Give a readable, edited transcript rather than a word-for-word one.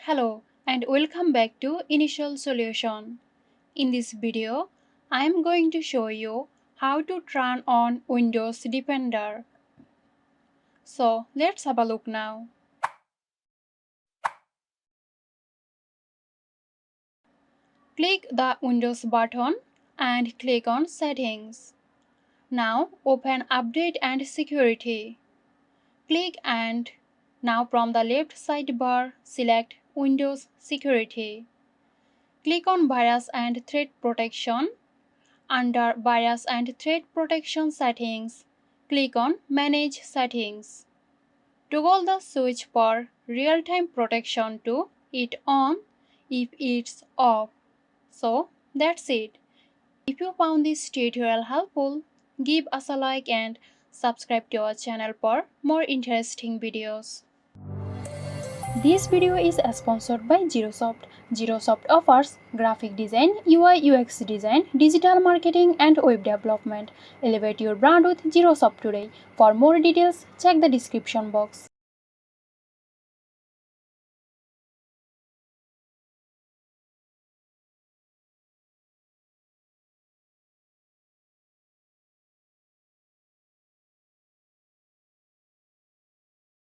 Hello and welcome back to Initial Solution. In this video, I am going to show you how to turn on Windows Defender. So let's have a look now. Click the Windows button and click on Settings. Now open Update and Security. Click and now from the left sidebar select Windows Security. Click on Virus and Threat Protection. Under Virus and Threat Protection Settings, click on Manage Settings. Toggle the switch for real-time protection to it on if it's off. So that's it. If you found this tutorial helpful, give us a like and subscribe to our channel for more interesting videos. This video is sponsored by Xirosoft. Xirosoft offers graphic design, UI UX design, digital marketing and web development. Elevate your brand with Xirosoft today. For more details, check the description box.